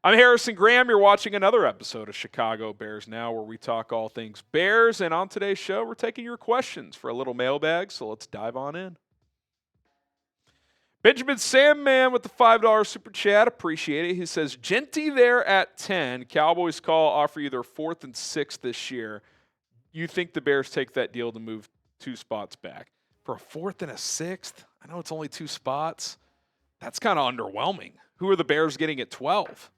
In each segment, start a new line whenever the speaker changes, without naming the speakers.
I'm Harrison Graham. You're watching another episode of Chicago Bears Now, where we talk all things Bears. And on today's show, we're taking your questions for a little mailbag, so let's dive on in. Benjamin Sandman with the $5 super chat. Appreciate it. He says, Jeanty there at 10. Cowboys call, offer you their 4th and 6th this year. You think the Bears take that deal to move 2 spots back? For a 4th and a 6th? I know it's only 2 spots. That's kind of underwhelming. Who are the Bears getting at 12?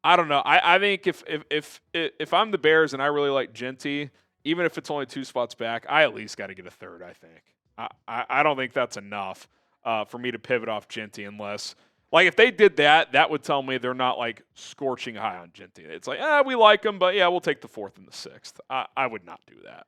I don't know. I think if I'm the Bears and I really like Jeanty, even if it's only 2 spots back, I at least got to get a 3rd, I think. I don't think that's enough for me to pivot off Jeanty unless, like, if they did that, that would tell me they're not, like, scorching high on Jeanty. It's like, we like him, but, yeah, we'll take the 4th and the 6th. I would not do that.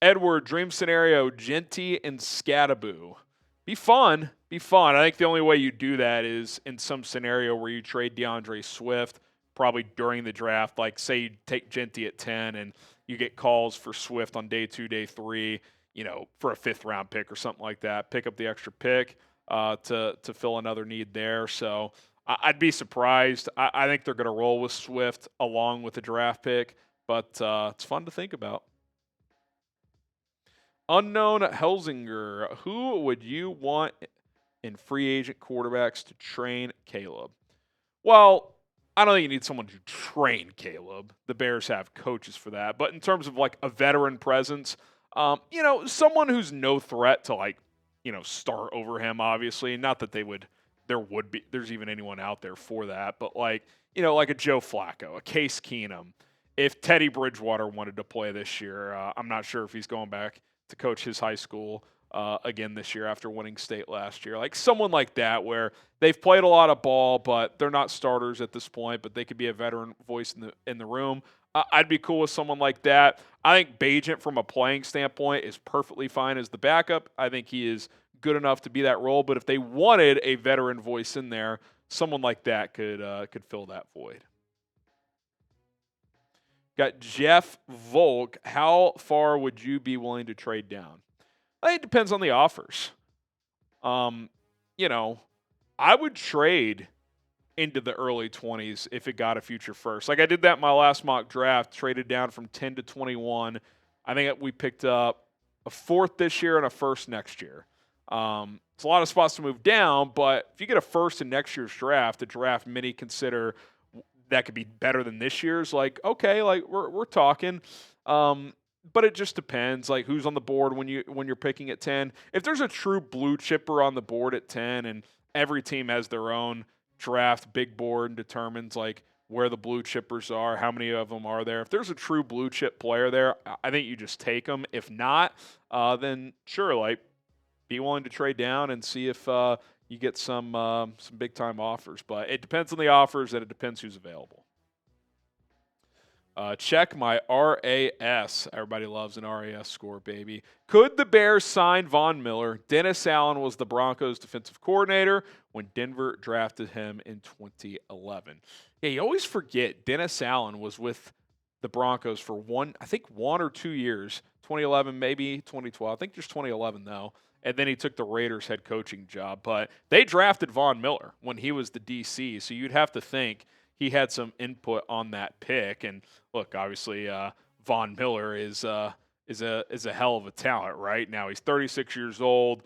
Edward, dream scenario, Jeanty and Skattebo. Be fun. I think the only way you do that is in some scenario where you trade DeAndre Swift, probably during the draft. Like, say you take Jeanty at 10 and you get calls for Swift on day 2, day 3, for a 5th-round pick or something like that. Pick up the extra pick to fill another need there. So I'd be surprised. I think they're going to roll with Swift along with the draft pick, but it's fun to think about. Unknown Helsinger, who would you want in free agent quarterbacks to train Caleb? Well, I don't think you need someone to train Caleb. The Bears have coaches for that. But in terms of, like, a veteran presence, someone who's no threat to, start over him, obviously. Not that there's even anyone out there for that. But, like a Joe Flacco, a Case Keenum. If Teddy Bridgewater wanted to play this year, I'm not sure if he's going back to coach his high school again this year after winning state last year. Like someone like that where they've played a lot of ball, but they're not starters at this point, but they could be a veteran voice in the room. I'd be cool with someone like that. I think Bajent, from a playing standpoint, is perfectly fine as the backup. I think he is good enough to be that role, but if they wanted a veteran voice in there, someone like that could fill that void. Got Jeff Volk. How far would you be willing to trade down? I think it depends on the offers. I would trade into the early 20s if it got a future first. Like I did that in my last mock draft, traded down from 10 to 21. I think we picked up a 4th this year and a 1st next year. It's a lot of spots to move down, but if you get a 1st in next year's draft, the draft many consider that could be better than this year's, okay, we're talking. But it just depends, like who's on the board when you're picking at 10. If there's a true blue chipper on the board at 10, and every team has their own draft big board and determines like where the blue chippers are, how many of them are there. If there's a true blue chip player there, I think you just take them. If not, then sure, be willing to trade down and see if you get some big time offers. But it depends on the offers and it depends who's available. Check my RAS. Everybody loves an RAS score, baby. Could the Bears sign Von Miller? Dennis Allen was the Broncos defensive coordinator when Denver drafted him in 2011. Yeah, you always forget Dennis Allen was with the Broncos for 1 or 2 years, 2011, maybe 2012. I think just 2011, though. And then he took the Raiders head coaching job. But they drafted Von Miller when he was the DC, so you'd have to think he had some input on that pick. And look, obviously, Von Miller is a hell of a talent right now. He's 36 years old.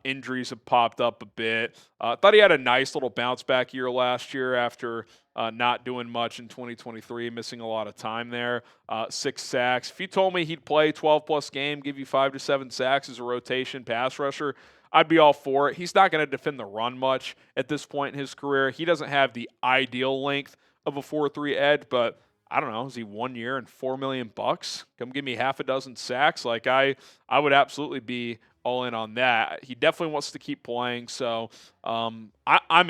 Injuries have popped up a bit. Thought he had a nice little bounce back year last year after not doing much in 2023, missing a lot of time there. 6 sacks. If you told me he'd play 12-plus game, give you 5 to 7 sacks as a rotation pass rusher, I'd be all for it. He's not going to defend the run much at this point in his career. He doesn't have the ideal length of a 4.3 edge, but I don't know. Is he 1 year and $4 million? Come give me half a dozen sacks. I would absolutely be all in on that. He definitely wants to keep playing, so I'm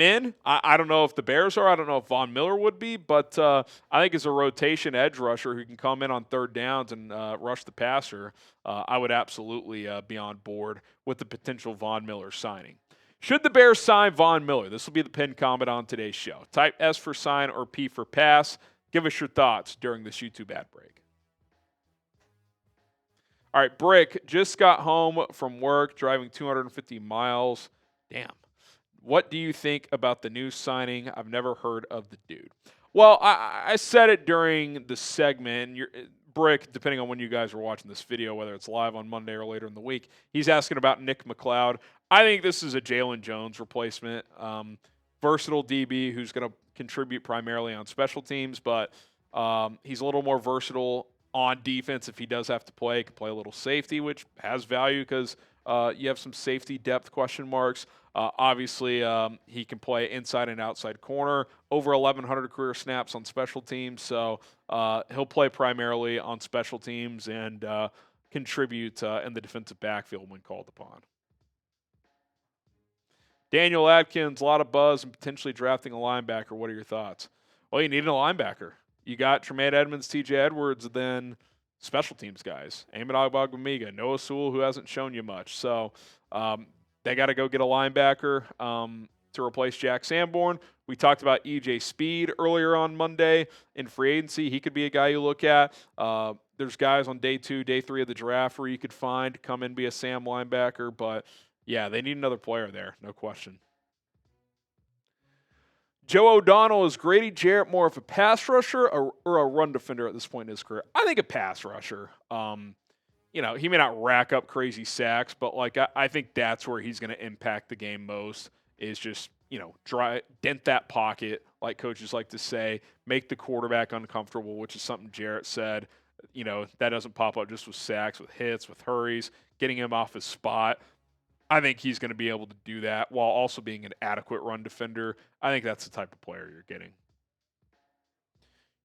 in. I don't know if the Bears are. I don't know if Von Miller would be, but I think as a rotation edge rusher who can come in on 3rd downs and rush the passer, I would absolutely be on board with the potential Von Miller signing. Should the Bears sign Von Miller? This will be the pinned comment on today's show. Type S for sign or P for pass. Give us your thoughts during this YouTube ad break. All right, Brick just got home from work, driving 250 miles. Damn. what do you think about the new signing? I've never heard of the dude. Well, I said it during the segment. Brick, depending on when you guys are watching this video, whether it's live on Monday or later in the week, he's asking about Nick McLeod. I think this is a Jalen Jones replacement. Versatile DB who's going to contribute primarily on special teams, but he's a little more versatile on defense if he does have to play. He can play a little safety, which has value because you have some safety depth question marks. Obviously, he can play inside and outside corner, over 1,100 career snaps on special teams. So he'll play primarily on special teams and contribute in the defensive backfield when called upon. Daniel Adkins, a lot of buzz and potentially drafting a linebacker. What are your thoughts? Well, you need a linebacker. You got Tremaine Edmonds, TJ Edwards, then special teams guys. Ahmed Ogbongbemiga, Noah Sewell, who hasn't shown you much. So they got to go get a linebacker to replace Jack Sanborn. We talked about EJ Speed earlier on Monday in free agency. He could be a guy you look at. There's guys on day 2, day 3 of the draft where you could find, come in, be a Sam linebacker. But, yeah, they need another player there, no question. Joe O'Donnell, is Grady Jarrett more of a pass rusher or a run defender at this point in his career? I think a pass rusher. He may not rack up crazy sacks, but I think that's where he's going to impact the game most is just, dent that pocket, like coaches like to say, make the quarterback uncomfortable, which is something Jarrett said. That doesn't pop up just with sacks, with hits, with hurries, getting him off his spot. I think he's going to be able to do that while also being an adequate run defender. I think that's the type of player you're getting.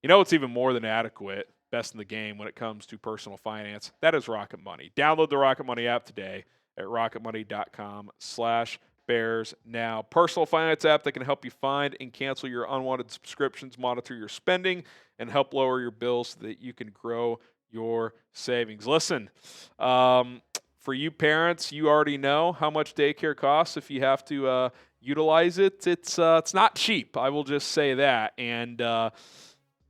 It's even more than adequate, best in the game when it comes to personal finance. That is Rocket Money. Download the Rocket Money app today at rocketmoney.com/Bears now. Personal finance app that can help you find and cancel your unwanted subscriptions, monitor your spending, and help lower your bills so that you can grow your savings. Listen, for you parents, you already know how much daycare costs if you have to utilize it. It's not cheap. I will just say that. And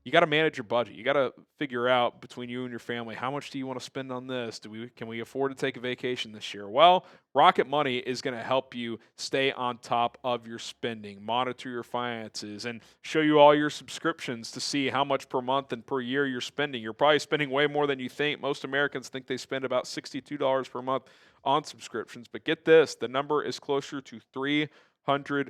you got to manage your budget. You got to figure out between you and your family, how much do you want to spend on this? Can we afford to take a vacation this year? Well, Rocket Money is going to help you stay on top of your spending, monitor your finances, and show you all your subscriptions to see how much per month and per year you're spending. You're probably spending way more than you think. Most Americans think they spend about $62 per month on subscriptions. But get this, the number is closer to $300.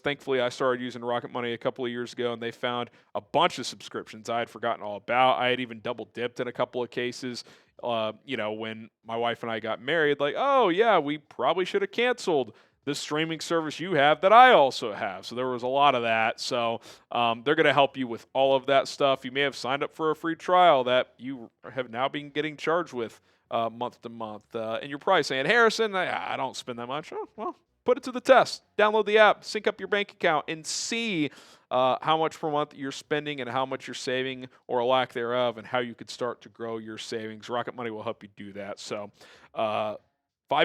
Thankfully, I started using Rocket Money a couple of years ago, and they found a bunch of subscriptions I had forgotten all about. I had even double dipped in a couple of cases. When my wife and I got married, oh yeah, we probably should have canceled this streaming service you have that I also have. So there was a lot of that. So they're going to help you with all of that stuff. You may have signed up for a free trial that you have now been getting charged with month to month, and you're probably saying, Harrison, I don't spend that much. Oh, well. Put it to the test. Download the app, sync up your bank account, and see how much per month you're spending and how much you're saving or a lack thereof and how you could start to grow your savings. Rocket Money will help you do that. So 5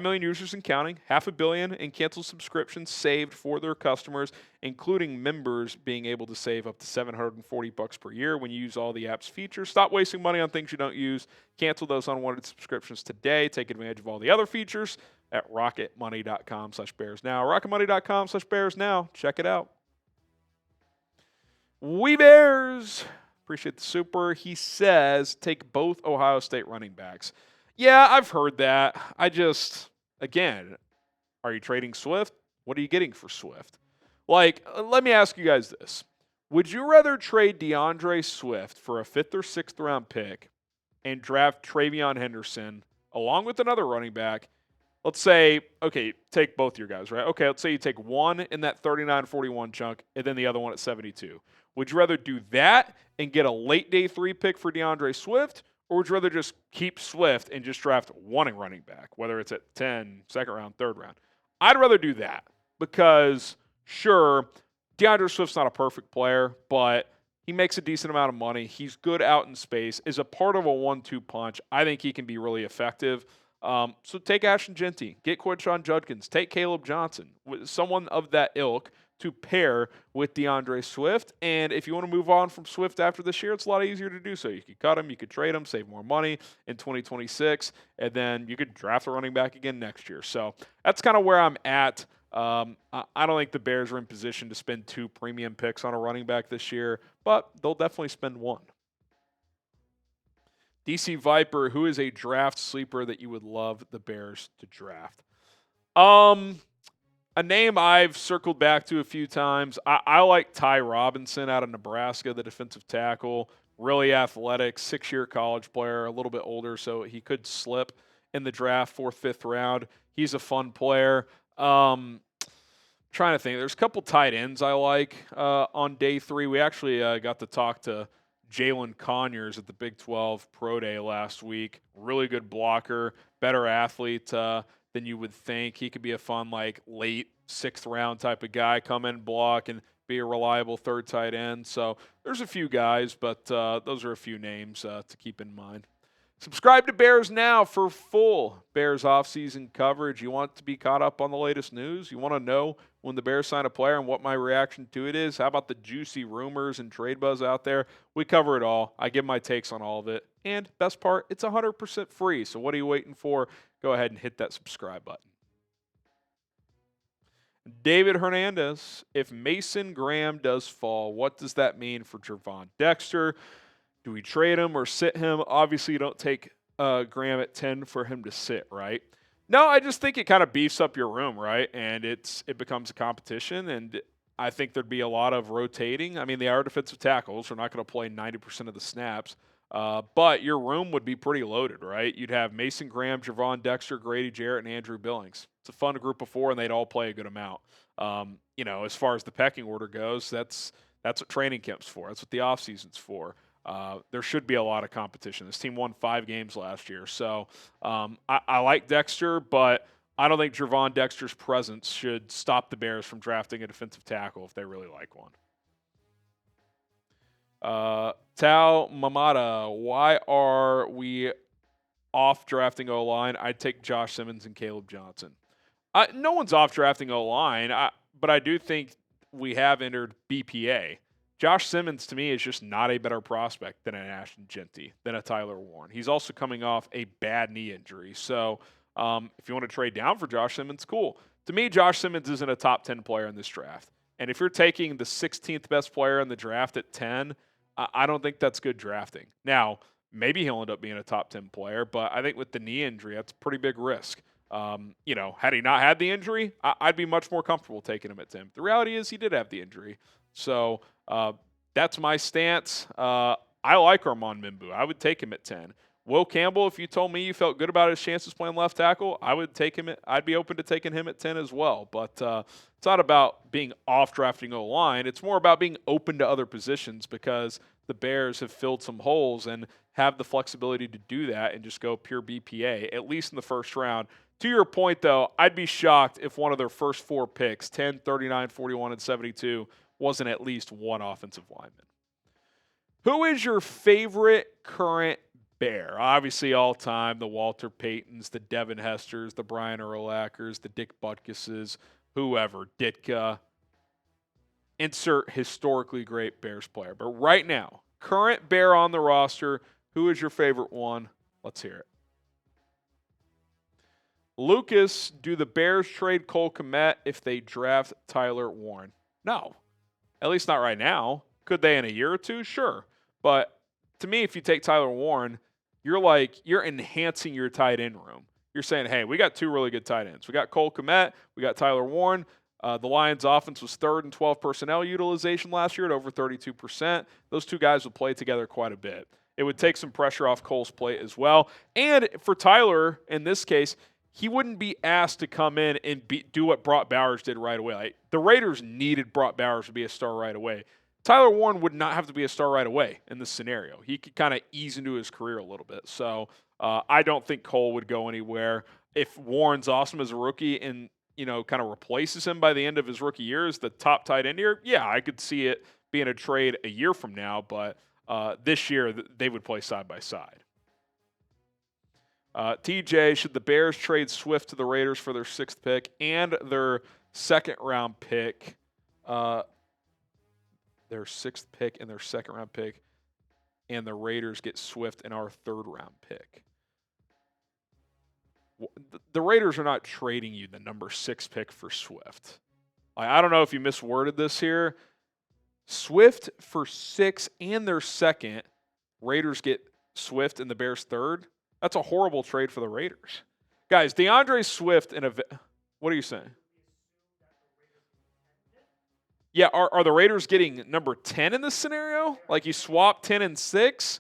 million users and counting, 500 million in canceled subscriptions saved for their customers, including members being able to save up to $740 per year when you use all the app's features. Stop wasting money on things you don't use. Cancel those unwanted subscriptions today. Take advantage of all the other features at rocketmoney.com/Bears now. rocketmoney.com/Bears now. Check it out. We Bears. Appreciate the super. He says, take both Ohio State running backs. Yeah, I've heard that. Again, are you trading Swift? What are you getting for Swift? Let me ask you guys this. Would you rather trade DeAndre Swift for a 5th or 6th round pick and draft TreVeyon Henderson along with another running back? Let's say, okay, take both your guys, right? Okay, let's say you take one in that 39-41 chunk and then the other one at 72. Would you rather do that and get a late day 3 pick for DeAndre Swift, or would you rather just keep Swift and just draft one running back, whether it's at 10, 2nd round, 3rd round? I'd rather do that because, sure, DeAndre Swift's not a perfect player, but he makes a decent amount of money. He's good out in space, is a part of a 1-2 punch. I think he can be really effective. So take Ashton Jeanty, get Quinshon Judkins, take Caleb Johnson, someone of that ilk to pair with DeAndre Swift. And if you want to move on from Swift after this year, it's a lot easier to do so. You could cut him, you could trade him, save more money in 2026, and then you could draft a running back again next year. So that's kind of where I'm at I don't think the Bears are in position to spend 2 premium picks on a running back this year, but they'll definitely spend 1. DC Viper, who is a draft sleeper that you would love the Bears to draft? A name I've circled back to a few times. I like Ty Robinson out of Nebraska, the defensive tackle. Really athletic, 6-year college player, a little bit older, so he could slip in the draft, 4th, 5th round. He's a fun player. Trying to think. There's a couple tight ends I like on day 3. We actually got to talk to Jalen Conyers at the Big 12 Pro Day last week. Really good blocker, better athlete than you would think. He could be a fun, like, late 6th round type of guy, come in, block, and be a reliable 3rd tight end. So there's a few guys, but those are a few names to keep in mind. Subscribe to Bears Now for full Bears offseason coverage. You want to be caught up on the latest news? You want to know when the Bears sign a player and what my reaction to it is? How about the juicy rumors and trade buzz out there? We cover it all. I give my takes on all of it. And best part, it's 100% free. So what are you waiting for? Go ahead and hit that subscribe button. David Hernandez, if Mason Graham does fall, what does that mean for Gervon Dexter? Do we trade him or sit him? Obviously, you don't take Graham at 10 for him to sit, right? No, I just think it kind of beefs up your room, right? And it becomes a competition, and I think there'd be a lot of rotating. I mean, they are defensive tackles. They're not going to play 90% of the snaps. But your room would be pretty loaded, right? You'd have Mason Graham, Gervon Dexter, Grady Jarrett, and Andrew Billings. It's a fun group of 4, and they'd all play a good amount. As far as the pecking order goes, that's what training camp's for. That's what the offseason's for. There should be a lot of competition. This team won 5 games last year. So I like Dexter, but I don't think Gervon Dexter's presence should stop the Bears from drafting a defensive tackle if they really like one. Tao Mamada, why are we off drafting O-line? I'd take Josh Simmons and Caleb Johnson. No one's off drafting O-line, but I do think we have entered BPA. Josh Simmons, to me, is just not a better prospect than an Ashton Jeanty, than a Tyler Warren. He's also coming off a bad knee injury. So if you want to trade down for Josh Simmons, cool. To me, Josh Simmons isn't a top 10 player in this draft. And if you're taking the 16th best player in the draft at 10, I don't think that's good drafting. Now, maybe he'll end up being a top 10 player, but I think with the knee injury, that's a pretty big risk. Had he not had the injury, I'd be much more comfortable taking him at 10. The reality is he did have the injury. So that's my stance. I like Armand Mimbu. I would take him at 10. Will Campbell, if you told me you felt good about his chances playing left tackle, I would take him. I'd be open to taking him at 10 as well. But it's not about being off drafting O-line. It's more about being open to other positions because the Bears have filled some holes and have the flexibility to do that and just go pure BPA, at least in the first round. To your point, though, I'd be shocked if one of their first 4 picks, 10, 39, 41, and 72, wasn't at least one offensive lineman. Who is your favorite current Bear? Obviously, all time, the Walter Paytons, the Devin Hesters, the Brian Urlachers, the Dick Butkuses, whoever, Ditka. Insert historically great Bears player. But right now, current Bear on the roster, who is your favorite one? Let's hear it. Lucas, do the Bears trade Cole Kmet if they draft Tyler Warren? No. At least not right now. Could they in a year or two? Sure. But to me, if you take Tyler Warren, you're enhancing your tight end room. You're saying, hey, we got 2 really good tight ends. We got Cole Kmet. We got Tyler Warren. The Lions' offense was 3rd in 12 personnel utilization last year at over 32%. Those 2 guys would play together quite a bit. It would take some pressure off Cole's plate as well. And for Tyler, in this case, he wouldn't be asked to come in and do what Brock Bowers did right away. Like, the Raiders needed Brock Bowers to be a star right away. Tyler Warren would not have to be a star right away in this scenario. He could kind of ease into his career a little bit. So I don't think Cole would go anywhere. If Warren's awesome as a rookie and, kind of replaces him by the end of his rookie year as the top tight end here, yeah, I could see it being a trade a year from now. But this year, they would play side by side. TJ, should the Bears trade Swift to the Raiders for their 6th pick and their 2nd round pick? Their 6th pick and their 2nd round pick, and the Raiders get Swift in our 3rd round pick. the Raiders are not trading you the number 6 pick for Swift. Like, I don't know if you misworded this here. Swift for 6 and their second. Raiders get Swift and the Bears third. That's a horrible trade for the Raiders. Guys, DeAndre Swift in a – what are you saying? Yeah, are the Raiders getting number 10 in this scenario? Like you swap 10 and 6?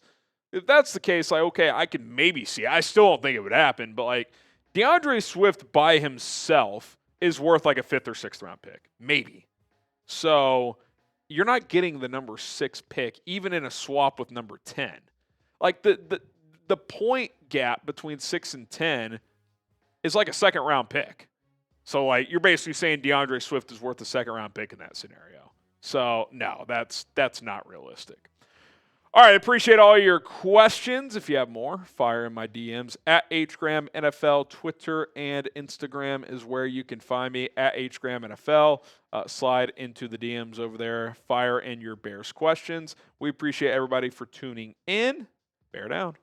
If that's the case, like, okay, I can maybe see. I still don't think it would happen, but like DeAndre Swift by himself is worth like a 5th or 6th round pick. Maybe. So you're not getting the number 6 pick even in a swap with number 10. Like the point gap between 6 and 10 is like a 2nd round pick. So, like, you're basically saying DeAndre Swift is worth a 2nd round pick in that scenario. So, no, that's not realistic. All right, appreciate all your questions. If you have more, fire in my DMs at HGramNFL. Twitter and Instagram is where you can find me at HGramNFL. Slide into the DMs over there. Fire in your Bears questions. We appreciate everybody for tuning in. Bear down.